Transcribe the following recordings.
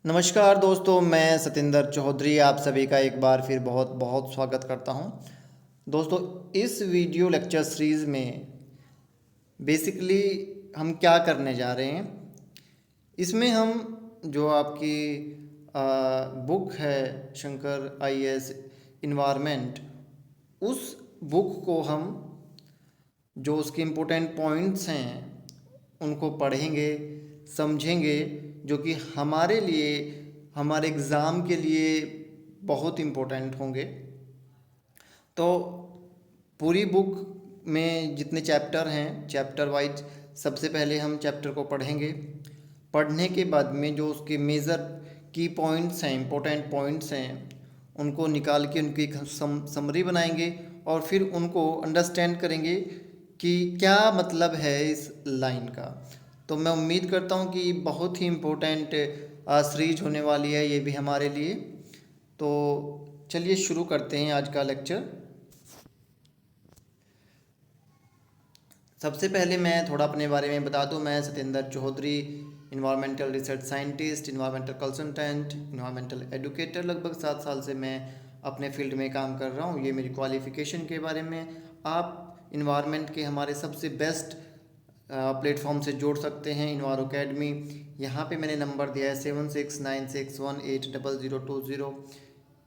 नमस्कार दोस्तों, मैं सतिंदर चौधरी आप सभी का एक बार फिर बहुत बहुत स्वागत करता हूं। दोस्तों, इस वीडियो लेक्चर सीरीज़ में बेसिकली हम क्या करने जा रहे हैं, इसमें हम जो आपकी बुक है शंकर आईएएस इन्वायरमेंट, उस बुक को हम जो उसके इम्पोर्टेंट पॉइंट्स हैं उनको पढ़ेंगे, समझेंगे, जो कि हमारे लिए, हमारे एग्ज़ाम के लिए बहुत इम्पोर्टेंट होंगे। तो पूरी बुक में जितने चैप्टर हैं, चैप्टर वाइज सबसे पहले हम चैप्टर को पढ़ेंगे। पढ़ने के बाद में जो उसके मेजर की पॉइंट्स हैं, इम्पोर्टेंट पॉइंट्स हैं, उनको निकाल के उनकी एक समरी बनाएंगे और फिर उनको अंडरस्टैंड करेंगे कि क्या मतलब है इस लाइन का। तो मैं उम्मीद करता हूँ कि बहुत ही इम्पोर्टेंट सीरीज होने वाली है ये भी हमारे लिए। तो चलिए शुरू करते हैं आज का लेक्चर। सबसे पहले मैं थोड़ा अपने बारे में बता दूं। मैं Satinder Chaudhary, environmental research scientist, environmental consultant, environmental educator, लगभग 7 साल से मैं अपने फील्ड में काम कर रहा हूं। ये मेरी क्वालिफ़िकेशन के बारे में। आप इन्वायरमेंट के हमारे सबसे बेस्ट प्लेटफॉर्म से जोड़ सकते हैं, इन्वायरो अकेडमी। यहाँ पे मैंने नंबर दिया है 7696180020।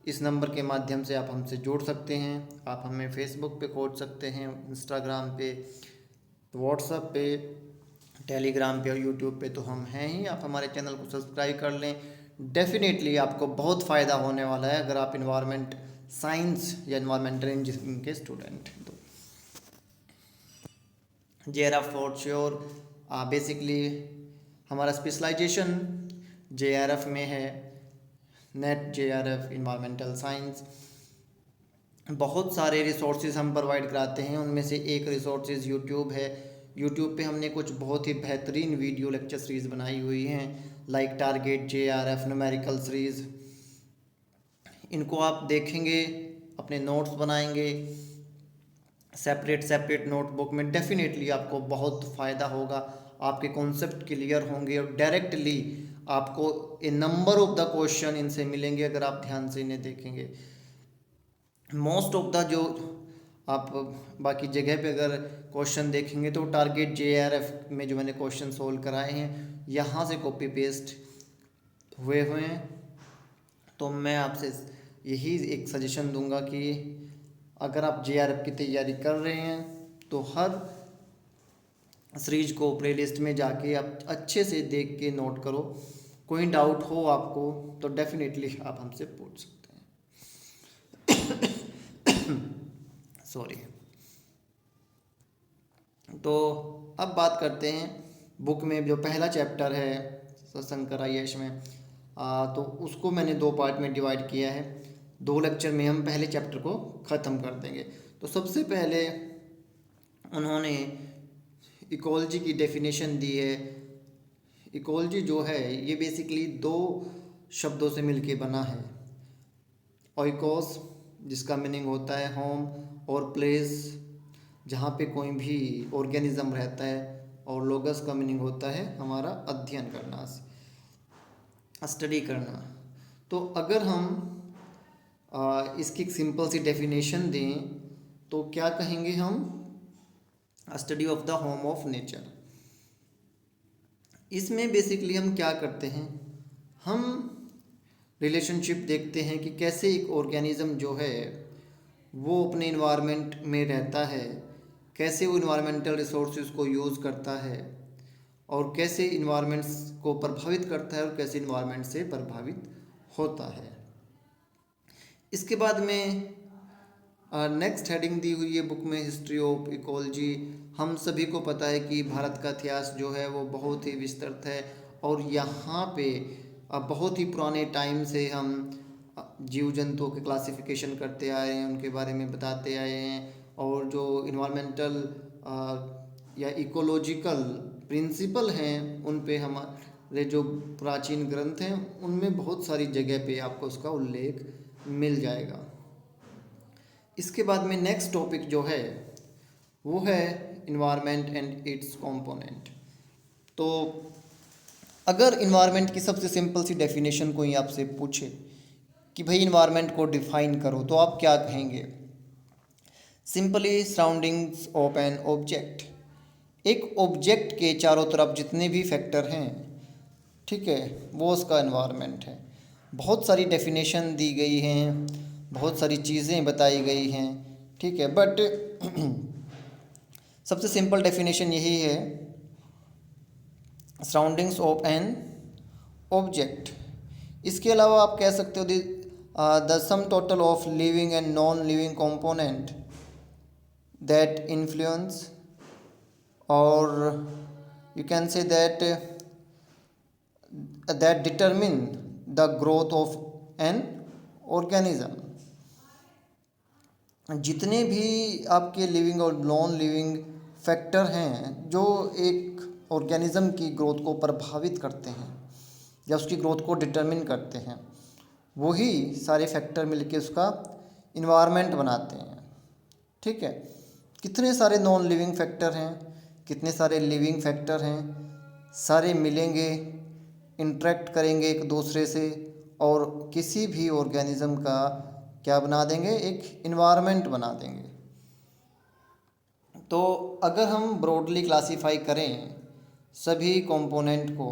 इस नंबर के माध्यम से आप हमसे जुड़ सकते हैं। आप हमें फेसबुक पे खोज सकते हैं, इंस्टाग्राम पे, व्हाट्सएप पे, टेलीग्राम पे और यूट्यूब पे तो हम हैं ही। आप हमारे चैनल को सब्सक्राइब कर लें। डेफिनेटली आपको बहुत फ़ायदा होने वाला है अगर आप इन्वायरमेंट साइंस या इन्वायरमेंटल इंजीनियरिंग के स्टूडेंट हैं तो। JRF for sure. बेसिकली हमारा स्पेशलाइजेशन JRF में है, नेट JRF इन्वायरमेंटल साइंस। बहुत सारे रिसोर्सेज हम प्रोवाइड कराते हैं, उनमें से एक रिसोर्सेज यूट्यूब है। यूट्यूब पे हमने कुछ बहुत ही बेहतरीन वीडियो लेक्चर सीरीज़ बनाई हुई हैं, like target JRF, numerical series. इनको आप देखेंगे, अपने नोट्स बनाएंगे सेपरेट सेपरेट नोटबुक में, डेफिनेटली आपको बहुत फ़ायदा होगा। आपके कॉन्सेप्ट क्लियर होंगे और डायरेक्टली आपको ए नंबर ऑफ द क्वेश्चन इनसे मिलेंगे अगर आप ध्यान से इन्हें देखेंगे। मोस्ट ऑफ द जो आप बाकी जगह पे अगर क्वेश्चन देखेंगे तो टारगेट JRF में जो मैंने क्वेश्चन सोल्व कराए हैं यहाँ से कॉपी पेस्ट हुए हैं। तो मैं आपसे यही एक सजेशन दूंगा कि अगर आप JRF की तैयारी कर रहे हैं तो हर सीरीज को प्लेलिस्ट में जाके आप अच्छे से देख के नोट करो। कोई डाउट हो आपको तो डेफिनेटली आप हमसे पूछ सकते हैं। सॉरी। तो अब बात करते हैं बुक में जो पहला चैप्टर है शंकर आईएएस में, तो उसको मैंने 2 पार्ट में डिवाइड किया है। 2 लेक्चर में हम पहले चैप्टर को ख़त्म कर देंगे। तो सबसे पहले उन्होंने इकोलॉजी की डेफिनेशन दी है। इकोलॉजी जो है ये बेसिकली 2 शब्दों से मिलके बना है। ओइकोस जिसका मीनिंग होता है होम, और प्लेस जहाँ पे कोई भी ऑर्गेनिज्म रहता है, और लोगस का मीनिंग होता है हमारा अध्ययन करना, स्टडी करना। तो अगर हम इसकी एक सिंपल सी डेफिनेशन दें तो क्या कहेंगे हम? Study of the home of nature. इसमें बेसिकली हम क्या करते हैं, हम रिलेशनशिप देखते हैं कि कैसे एक ऑर्गेनिज्म जो है वो अपने इन्वायरमेंट में रहता है, कैसे वो इन्वायरमेंटल रिसोर्सेज को यूज़ करता है, और कैसे इन्वायरमेंट्स को प्रभावित करता है और कैसे इन्वायरमेंट से प्रभावित होता है। इसके बाद में नेक्स्ट हेडिंग दी हुई है बुक में, हिस्ट्री ऑफ इकोलॉजी। हम सभी को पता है कि भारत का इतिहास जो है वो बहुत ही विस्तृत है, और यहाँ पे बहुत ही पुराने टाइम से हम जीव जंतुओं के क्लासिफिकेशन करते आए हैं, उनके बारे में बताते आए हैं, और जो इन्वायरमेंटल या इकोलॉजिकल प्रिंसिपल हैं उन पे हमारे जो प्राचीन ग्रंथ हैं उनमें बहुत सारी जगह पे आपको उसका उल्लेख मिल जाएगा। इसके बाद में नेक्स्ट टॉपिक जो है वो है इन्वायरमेंट एंड इट्स कंपोनेंट। तो अगर इन्वायरमेंट की सबसे सिंपल सी डेफिनेशन कोई आपसे पूछे कि भाई इन्वायरमेंट को डिफाइन करो, तो आप क्या कहेंगे? Simply surroundings of an object. एक ऑब्जेक्ट के चारों तरफ जितने भी फैक्टर हैं, ठीक है, वो उसका इन्वायरमेंट है। बहुत सारी डेफिनेशन दी गई हैं, बहुत सारी चीज़ें बताई गई हैं, ठीक है, बट सबसे सिंपल डेफिनेशन यही है, सराउंडिंग्स ऑफ एन ऑब्जेक्ट। इसके अलावा आप कह सकते हो the sum total of living and non living component that influence, और you can say that determine the growth of an organism। जितने भी आपके लिविंग और नॉन लिविंग फैक्टर हैं जो एक ऑर्गेनिज्म की ग्रोथ को प्रभावित करते हैं या उसकी ग्रोथ को डिटरमिन करते हैं, वही सारे फैक्टर मिलके उसका इन्वायरमेंट बनाते हैं, ठीक है। कितने सारे नॉन लिविंग फैक्टर हैं, कितने सारे लिविंग फैक्टर हैं, सारे मिलेंगे, इंटरेक्ट करेंगे एक दूसरे से और किसी भी ऑर्गेनिज्म का क्या बना देंगे, एक इन्वायरमेंट बना देंगे। तो अगर हम ब्रॉडली क्लासीफाई करें सभी कंपोनेंट को,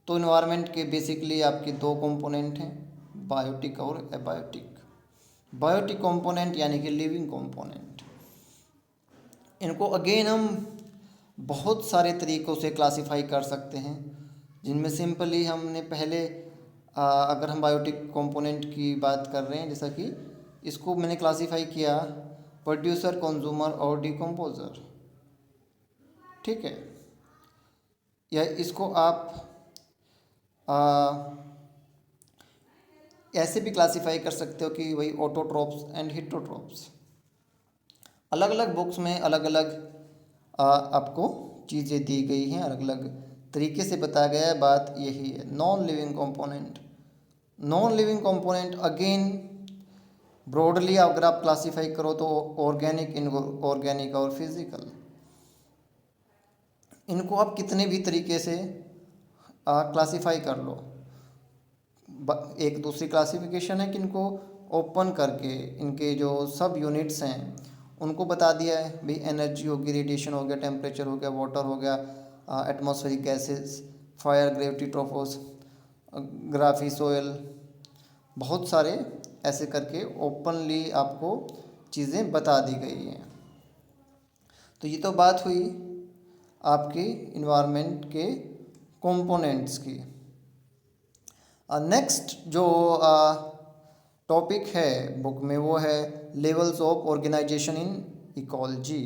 तो इन्वायरमेंट के बेसिकली आपके दो कंपोनेंट हैं, बायोटिक और एबायोटिक। बायोटिक कंपोनेंट यानी कि लिविंग कंपोनेंट, इनको अगेन हम बहुत सारे तरीक़ों से क्लासीफाई कर सकते हैं, जिनमें सिंपली हमने पहले अगर हम बायोटिक कंपोनेंट की बात कर रहे हैं, जैसा कि इसको मैंने क्लासीफाई किया प्रोड्यूसर, कंज्यूमर और डिकम्पोजर, ठीक है। या इसको आप ऐसे भी क्लासीफाई कर सकते हो कि वही ऑटोट्रोप्स एंड हिटोट्रोप्स। अलग अलग बुक्स में अलग अलग आपको चीज़ें दी गई हैं, अलग अलग तरीके से बताया गया है। बात यही है, non living component. Non living component again broadly अगर आप क्लासीफाई करो तो ऑर्गेनिक, इनऑर्गेनिक और फिजिकल। इनको आप कितने भी तरीके से क्लासीफाई कर लो। एक दूसरी क्लासिफिकेशन है कि इनको ओपन करके इनके जो सब यूनिट्स हैं उनको बता दिया है, भाई एनर्जी होगी, रेडिएशन हो गया, टेम्परेचर हो गया, वाटर हो गया, atmospheric gases, fire, gravity, topography, soil, बहुत सारे ऐसे करके ओपनली आपको चीज़ें बता दी गई हैं। तो ये तो बात हुई आपकी इन्वायरमेंट के कंपोनेंट्स की। नेक्स्ट जो टॉपिक है बुक में वो है levels of organization in ecology.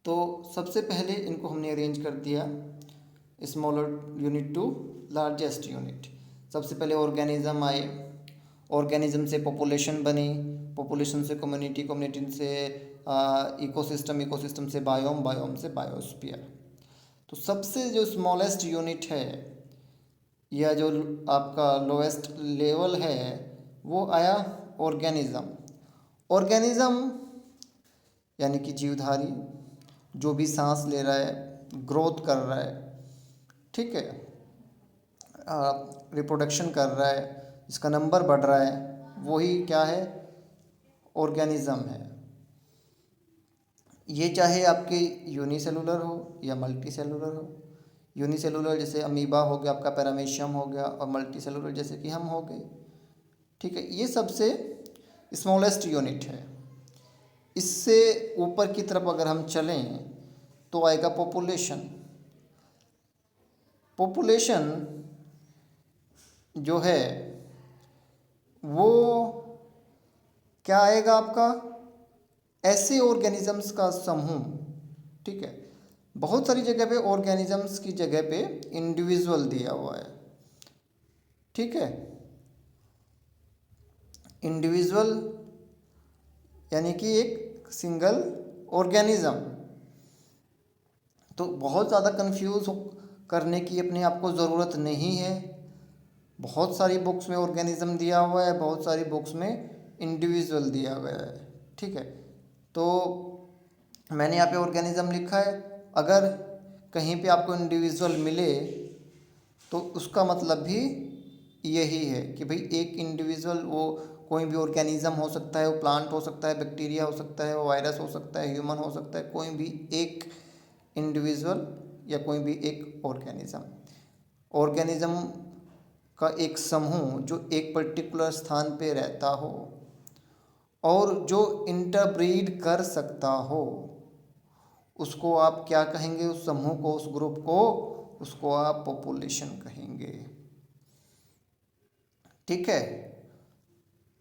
तो सबसे पहले इनको हमने अरेंज कर दिया smaller unit to largest unit. सबसे पहले ऑर्गेनिज्म आए, ऑर्गेनिज्म से पॉपुलेशन बनी, पॉपुलेशन से कम्युनिटी, कम्युनिटी से इकोसिस्टम, इकोसिस्टम से बायोम, बायोम से बायोस्फीयर। तो सबसे जो स्मॉलेस्ट यूनिट है या जो आपका लोएस्ट लेवल है वो आया ऑर्गेनिज्म। ऑर्गेनिज्म यानी कि जीवधारी, जो भी सांस ले रहा है, ग्रोथ कर रहा है, ठीक है, रिप्रोडक्शन कर रहा है, इसका नंबर बढ़ रहा है, वही क्या है, ऑर्गेनिज्म है। ये चाहे आपके यूनिसेलुलर हो या मल्टी सेलुलर हो। यूनिसेलुलर जैसे अमीबा हो गया, आपका पैरामीशियम हो गया, और मल्टी सेलुलर जैसे कि हम हो गए, ठीक है। ये सबसे स्मॉलेस्ट यूनिट है। इससे ऊपर की तरफ अगर हम चलें तो आएगा पॉपुलेशन। पॉपुलेशन जो है वो क्या आएगा आपका, ऐसे ऑर्गेनिजम्स का समूह, ठीक है। बहुत सारी जगह पे ऑर्गेनिजम्स की जगह पे इंडिविजुअल दिया हुआ है, ठीक है। इंडिविजुअल यानी कि एक सिंगल ऑर्गेनिज्म। तो बहुत ज़्यादा कंफ्यूज करने की अपने आप को ज़रूरत नहीं है। बहुत सारी बुक्स में ऑर्गेनिज्म दिया हुआ है, बहुत सारी बुक्स में इंडिविजुअल दिया गया है, ठीक है। तो मैंने यहाँ पे ऑर्गेनिज्म लिखा है। अगर कहीं पे आपको इंडिविजुअल मिले तो उसका मतलब भी यही है कि भाई एक इंडिविजुअल, वो कोई भी ऑर्गेनिज्म हो सकता है, वो प्लांट हो सकता है, बैक्टीरिया हो सकता है, वो वायरस हो सकता है, ह्यूमन हो सकता है, कोई भी एक इंडिविजुअल या कोई भी एक ऑर्गेनिज्म का एक समूह जो एक पर्टिकुलर स्थान पे रहता हो और जो इंटरब्रीड कर सकता हो, उसको आप क्या कहेंगे? उस समूह को, उस ग्रुप को, उसको आप पॉपुलेशन कहेंगे। ठीक है,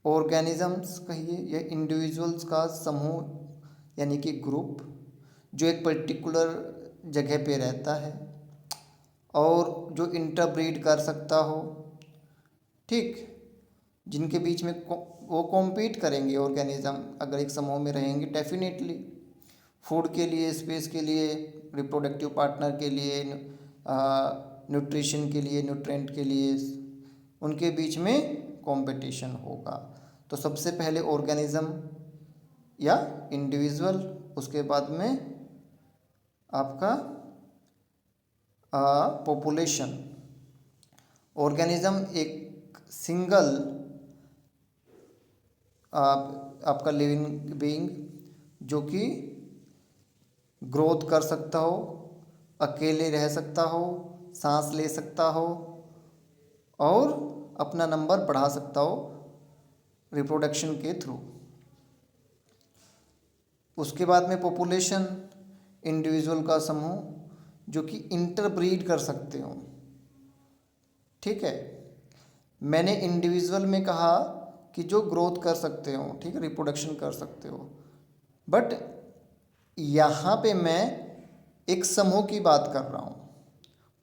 ऑर्गेनिजम्स कहिए या इंडिविजुअल्स का समूह यानी कि ग्रुप जो एक पर्टिकुलर जगह पे रहता है और जो इंटरब्रीड कर सकता हो, ठीक, जिनके बीच में वो कॉम्पीट करेंगे। ऑर्गेनिज्म अगर एक समूह में रहेंगे डेफिनेटली फूड के लिए, स्पेस के लिए, रिप्रोडक्टिव पार्टनर के लिए, न्यूट्रिशन के लिए, न्यूट्रेंट के लिए, उनके बीच में कंपटीशन होगा। तो सबसे पहले ऑर्गेनिज्म या इंडिविजुअल, उसके बाद में आपका पॉपुलेशन। ऑर्गेनिज्म एक सिंगल आपका लिविंग बीइंग जो कि ग्रोथ कर सकता हो, अकेले रह सकता हो, सांस ले सकता हो और अपना नंबर बढ़ा सकता हो रिप्रोडक्शन के थ्रू। उसके बाद में पॉपुलेशन, इंडिविजुअल का समूह जो कि इंटरब्रीड कर सकते हो। ठीक है, मैंने इंडिविजुअल में कहा कि जो ग्रोथ कर सकते हो, ठीक है, रिप्रोडक्शन कर सकते हो, बट यहाँ पे मैं एक समूह की बात कर रहा हूँ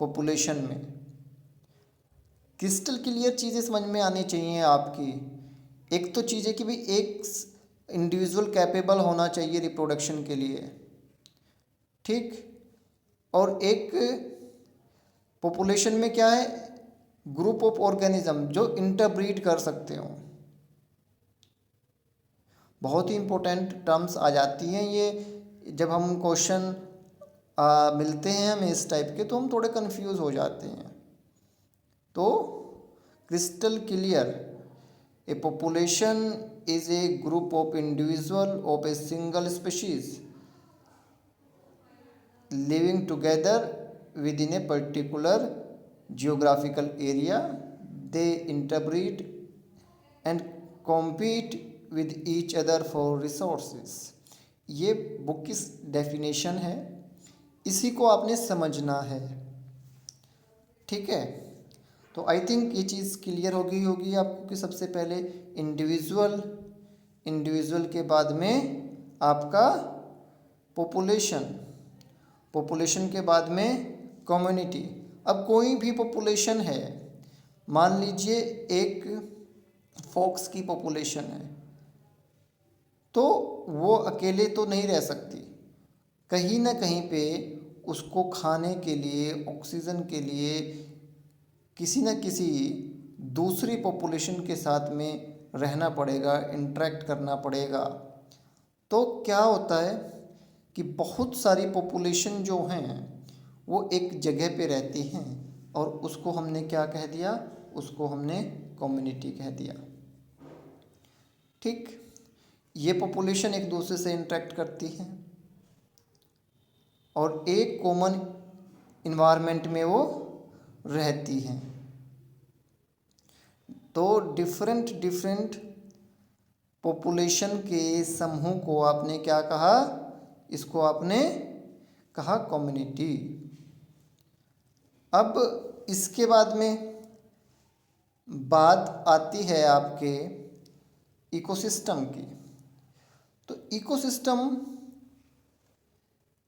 पॉपुलेशन में। क्रिस्टल क्लियर चीज़ें समझ में आनी चाहिए आपकी। एक तो चीज़ है कि भाई एक इंडिविजुअल कैपेबल होना चाहिए रिप्रोडक्शन के लिए, ठीक, और एक पॉपुलेशन में क्या है? ग्रुप ऑफ ऑर्गेनिज्म जो इंटरब्रीड कर सकते हो। बहुत ही इंपॉर्टेंट टर्म्स आ जाती हैं ये, जब हम क्वेश्चन मिलते हैं हमें इस टाइप के तो हम थोड़े कंफ्यूज हो जाते हैं। तो crystal clear, A population is a group of individual of a single species living together with in a particular geographical area. They interbreed and compete with each other for resources. ये book की definition है, इसी को आपने समझना है। ठीक है, तो आई थिंक ये चीज़ क्लियर हो गई होगी आपको कि सबसे पहले इंडिविजुअल, इंडिविजुअल के बाद में आपका पॉपुलेशन, पॉपुलेशन के बाद में कम्युनिटी। अब कोई भी पॉपुलेशन है, मान लीजिए एक फॉक्स की पॉपुलेशन है, तो वो अकेले तो नहीं रह सकती, कहीं ना कहीं पे उसको खाने के लिए, ऑक्सीजन के लिए किसी न किसी दूसरी पॉपुलेशन के साथ में रहना पड़ेगा, इंटरेक्ट करना पड़ेगा। तो क्या होता है कि बहुत सारी पॉपुलेशन जो हैं वो एक जगह पे रहती हैं और उसको हमने क्या कह दिया? उसको हमने कम्युनिटी कह दिया। ठीक, ये पॉपुलेशन एक दूसरे से इंटरेक्ट करती हैं और एक कॉमन इन्वायरमेंट में वो रहती हैं। तो डिफरेंट डिफरेंट पॉपुलेशन के समूह को आपने क्या कहा? इसको आपने कहा कम्युनिटी। अब इसके बाद में बात आती है आपके इकोसिस्टम की। तो इकोसिस्टम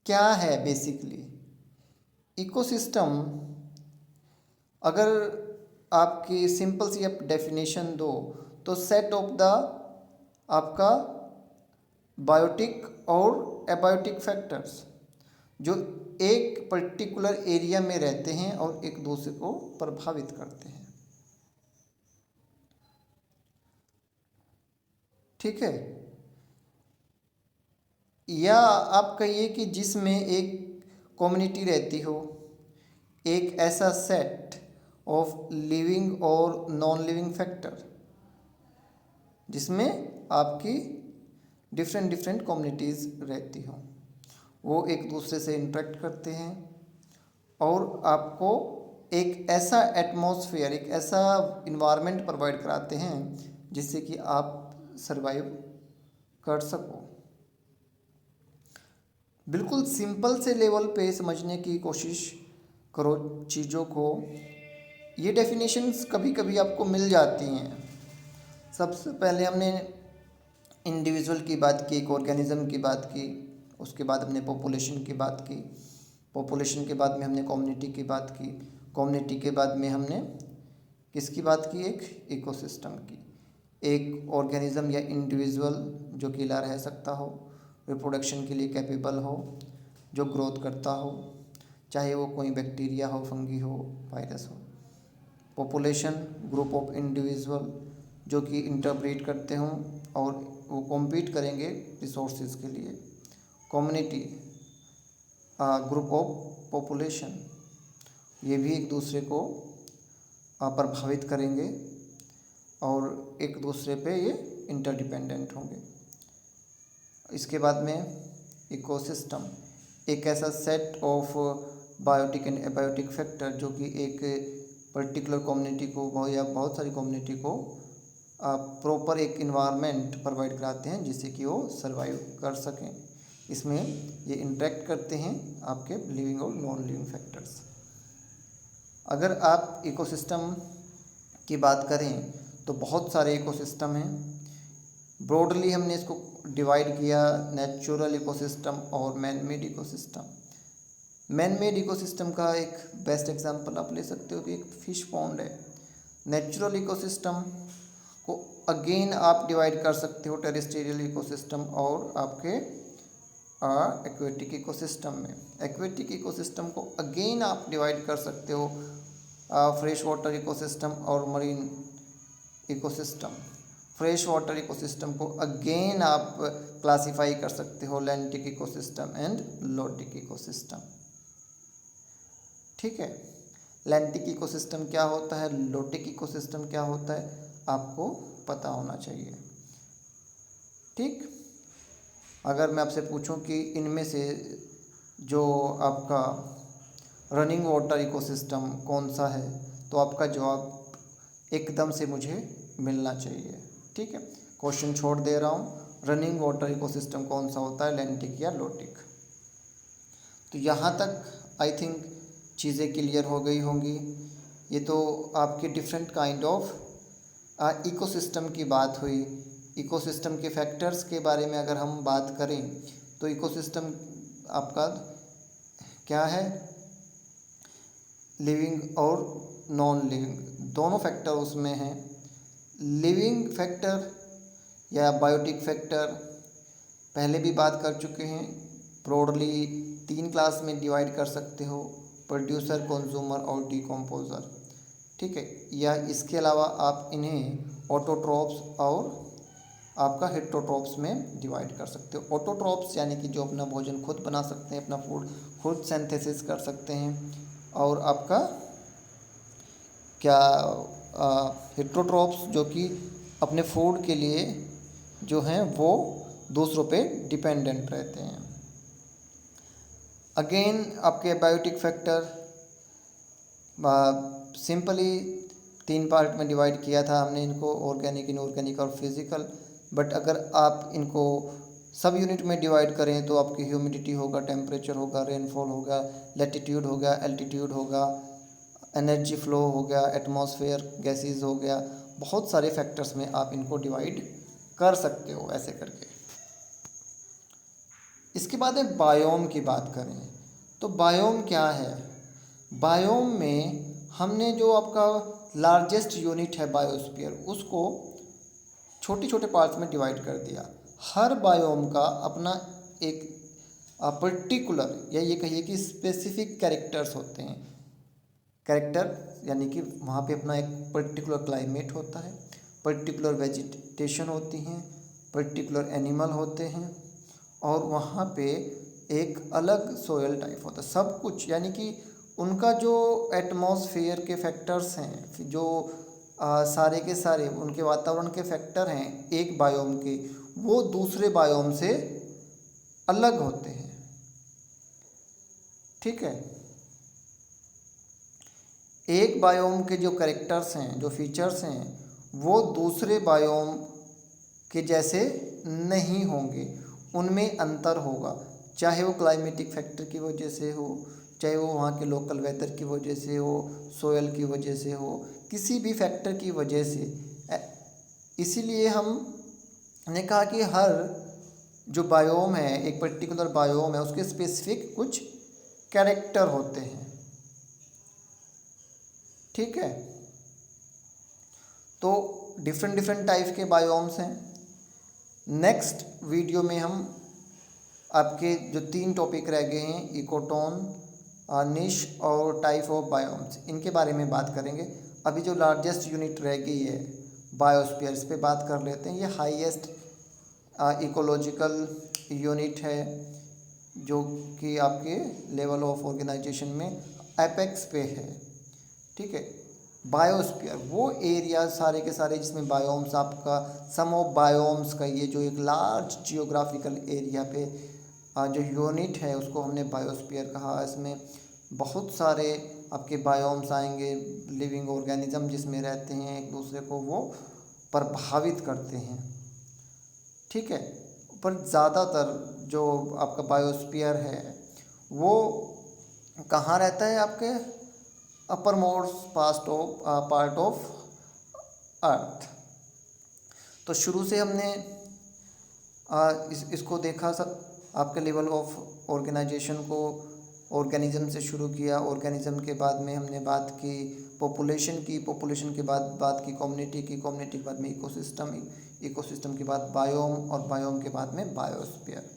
क्या है बेसिकली? इकोसिस्टम अगर आपकी सिंपल सी आप डेफिनेशन दो तो सेट ऑफ द आपका बायोटिक और एबायोटिक फैक्टर्स जो एक पर्टिकुलर एरिया में रहते हैं और एक दूसरे को प्रभावित करते हैं। ठीक है, या आप कहिए कि जिसमें एक कम्युनिटी रहती हो, एक ऐसा सेट ऑफ लिविंग और नॉन लिविंग फैक्टर जिसमें आपकी डिफरेंट डिफरेंट कम्युनिटीज़ रहती हो, वो एक दूसरे से इंटरेक्ट करते हैं और आपको एक ऐसा एटमॉस्फेयर, एक ऐसा इन्वायरमेंट प्रोवाइड कराते हैं जिससे कि आप सरवाइव कर सको। बिल्कुल सिंपल से लेवल पे समझने की कोशिश करो चीज़ों को। ये डेफिनेशंस कभी कभी आपको मिल जाती हैं। सबसे पहले हमने इंडिविजुअल की बात की, एक ऑर्गेनिज्म की बात की, उसके बाद हमने पॉपुलेशन की बात की, पॉपुलेशन के बाद में हमने कम्युनिटी की बात की, कम्युनिटी के बाद में हमने किसकी बात की, एक इकोसिस्टम की। एक ऑर्गेनिज्म या इंडिविजुअल जो अकेला रह सकता हो, रिप्रोडक्शन के लिए कैपेबल हो, जो ग्रोथ करता हो, चाहे वो कोई बैक्टीरिया हो, फंगी हो, वायरस हो। पॉपुलेशन, ग्रुप ऑफ इंडिविजुअल जो कि इंटरब्रीड करते हों और वो कॉम्पीट करेंगे रिसोर्सेज के लिए। कम्युनिटी, ग्रुप ऑफ पॉपुलेशन, ये भी एक दूसरे को प्रभावित करेंगे और एक दूसरे पे ये इंटरडिपेंडेंट होंगे। इसके बाद में इकोसिस्टम, एक ऐसा set of biotic and abiotic factor जो कि एक पर्टिकुलर कम्युनिटी को या बहुत सारी कम्युनिटी को प्रॉपर एक इन्वायरमेंट प्रोवाइड कराते हैं जिससे कि वो सर्वाइव कर सकें। इसमें ये इंटरेक्ट करते हैं आपके लिविंग और नॉन लिविंग फैक्टर्स। अगर आप इकोसिस्टम की बात करें तो बहुत सारे इकोसिस्टम हैं। ब्रॉडली हमने इसको डिवाइड किया नेचुरल इकोसिस्टम और man made ecosystem. Man made ecosystem का एक बेस्ट एग्जांपल आप ले सकते हो कि एक फिश पॉन्ड है। नेचुरल इकोसिस्टम को अगेन आप डिवाइड कर सकते हो टेरेस्ट्रियल इकोसिस्टम और आपके एक्वेटिक इकोसिस्टम में। एक्वेटिक इकोसिस्टम को अगेन आप डिवाइड कर सकते हो फ्रेश वाटर इकोसिस्टम और marine ecosystem. Fresh water ecosystem को अगेन आप क्लासिफाई कर सकते हो lentic ecosystem and lotic ecosystem. ठीक है, लैंटिक इकोसिस्टम क्या होता है, लोटिक इकोसिस्टम क्या होता है, आपको पता होना चाहिए। ठीक, अगर मैं आपसे पूछूं कि इनमें से जो आपका रनिंग वाटर इकोसिस्टम कौन सा है तो आपका जवाब एकदम से मुझे मिलना चाहिए। ठीक है, क्वेश्चन छोड़ दे रहा हूँ, रनिंग वाटर इकोसिस्टम कौन सा होता है, लैंटिक या लोटिक। तो यहाँ तक आई थिंक चीज़ें क्लियर हो गई होंगी। ये तो आपके डिफरेंट काइंड ऑफ इकोसिस्टम की बात हुई। इकोसिस्टम के फैक्टर्स के बारे में अगर हम बात करें तो इकोसिस्टम आपका क्या है, लिविंग और नॉन लिविंग दोनों फैक्टर उसमें हैं। लिविंग फैक्टर या बायोटिक फैक्टर पहले भी बात कर चुके हैं। ब्रॉडली 3 क्लास में डिवाइड कर सकते हो, प्रोड्यूसर, कंज्यूमर और डिकम्पोजर। ठीक है, या इसके अलावा आप इन्हें ऑटोट्रॉप्स और आपका हेटेरोट्रॉप्स में डिवाइड कर सकते हो। ऑटोट्रॉप्स यानी कि जो अपना भोजन खुद बना सकते हैं, अपना फूड खुद सिंथेसिस कर सकते हैं, और आपका क्या हेटेरोट्रॉप्स जो कि अपने फूड के लिए जो हैं वो दूसरों पे डिपेंडेंट रहते हैं। अगेन आपके बायोटिक फैक्टर सिंपली 3 पार्ट में डिवाइड किया था हमने इनको, ऑर्गेनिक, इनऑर्गेनिक और फिजिकल। बट अगर आप इनको सब यूनिट में डिवाइड करें तो आपकी ह्यूमिडिटी होगा, टेम्परेचर होगा, रेनफॉल होगा, लैटिट्यूड होगा, एल्टीट्यूड होगा, एनर्जी फ्लो हो गया, एटमॉस्फेयर गैसेस हो गया, बहुत सारे फैक्टर्स में आप इनको डिवाइड कर सकते हो ऐसे करके। इसके बाद एक बायोम की बात करें तो बायोम क्या है। बायोम में हमने जो आपका लार्जेस्ट यूनिट है बायोस्फीयर, उसको छोटे छोटे पार्ट्स में डिवाइड कर दिया। हर बायोम का अपना एक पर्टिकुलर या ये कहिए कि स्पेसिफिक कैरेक्टर्स होते हैं। कैरेक्टर यानी कि वहाँ पे अपना एक पर्टिकुलर क्लाइमेट होता है, पर्टिकुलर वेजिटेशन होती हैं, पर्टिकुलर एनिमल होते हैं, और वहाँ पे एक अलग सोयल टाइप होता है। सब कुछ यानी कि उनका जो एटमॉस्फेयर के फैक्टर्स हैं, जो सारे के सारे उनके वातावरण के फैक्टर हैं एक बायोम के, वो दूसरे बायोम से अलग होते हैं। ठीक है, एक बायोम के जो कैरेक्टर्स हैं, जो फीचर्स हैं, वो दूसरे बायोम के जैसे नहीं होंगे, उनमें अंतर होगा, चाहे वो क्लाइमेटिक फैक्टर की वजह से हो, चाहे वो वहाँ के लोकल वेदर की वजह से हो, सोयल की वजह से हो, किसी भी फैक्टर की वजह से। इसीलिए हमने कहा कि हर जो बायोम है, एक पर्टिकुलर बायोम है, उसके स्पेसिफिक कुछ कैरेक्टर होते हैं। ठीक है, तो डिफरेंट डिफरेंट टाइप के बायोम्स हैं। नेक्स्ट वीडियो में हम आपके जो 3 टॉपिक रह गए हैं, इकोटोन, निश और टाइप ऑफ बायोम्स, इनके बारे में बात करेंगे। अभी जो लार्जेस्ट यूनिट रह गई है बायोस्फीयर, इस पे बात कर लेते हैं। ये हाईएस्ट इकोलॉजिकल यूनिट है, जो कि आपके लेवल ऑफ ऑर्गेनाइजेशन में एपेक्स पे है। ठीक है, बायोस्फीयर वो एरिया सारे के सारे जिसमें बायोम्स, आपका सम ऑफ बायोम्स का ये जो एक लार्ज जियोग्राफिकल एरिया पे जो यूनिट है, उसको हमने बायोस्फीयर कहा। इसमें बहुत सारे आपके बायोम्स आएंगे, लिविंग ऑर्गेनिज्म जिसमें रहते हैं, एक दूसरे को वो प्रभावित करते हैं। ठीक है, पर ज़्यादातर जो आपका बायोस्फीयर है वो कहाँ रहता है, आपके upper most part of earth. तो शुरू से हमने इसको देखा, सब आपके लेवल ऑफ ऑर्गेनाइजेशन को ऑर्गेनिज्म से शुरू किया। ऑर्गेनिज्म के बाद में हमने बात की पॉपुलेशन की, पॉपुलेशन के बाद बात की कम्युनिटी की, कम्युनिटी के बाद में इकोसिस्टम, इकोसिस्टम के बाद बायोम, और बायोम के बाद में बायोस्फीयर।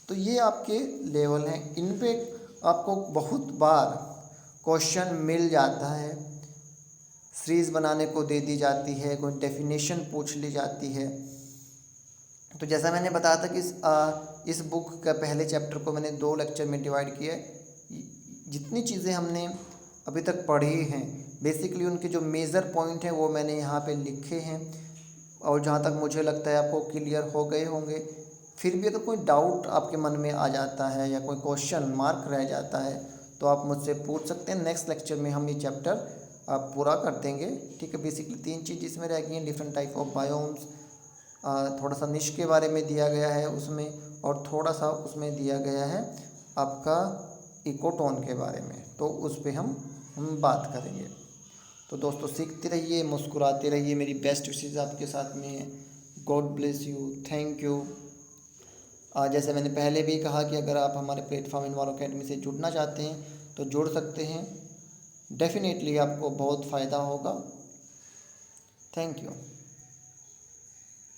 तो ये आपके लेवल हैं। इन पे आपको बहुत बार क्वेश्चन मिल जाता है, सीरीज़ बनाने को दे दी जाती है, कोई डेफिनेशन पूछ ली जाती है। तो जैसा मैंने बताया था कि इस बुक का पहले चैप्टर को मैंने 2 लेक्चर में डिवाइड किया है। जितनी चीज़ें हमने अभी तक पढ़ी हैं, बेसिकली उनके जो मेजर पॉइंट हैं वो मैंने यहाँ पे लिखे हैं, और जहाँ तक मुझे लगता है आपको क्लियर हो गए होंगे। फिर भी अगर कोई डाउट आपके मन में आ जाता है या कोई क्वेश्चन मार्क रह जाता है तो आप मुझसे पूछ सकते हैं। नेक्स्ट लेक्चर में हम ये चैप्टर आप पूरा कर देंगे। ठीक है, बेसिकली 3 चीज़ इसमें रह गई हैं, डिफरेंट टाइप ऑफ बायोम्स, थोड़ा सा निश के बारे में दिया गया है उसमें, और थोड़ा सा उसमें दिया गया है आपका इकोटोन के बारे में, तो उस पर हम बात करेंगे। तो दोस्तों सीखते रहिए, मुस्कुराते रहिए, मेरी बेस्ट विशेज़ आपके साथ में है। God bless you, thank you. जैसे मैंने पहले भी कहा कि अगर आप हमारे प्लेटफॉर्म इन्वॉल्व अकेडमी से जुड़ना चाहते हैं तो जुड़ सकते हैं, डेफिनेटली आपको बहुत फ़ायदा होगा। Thank you.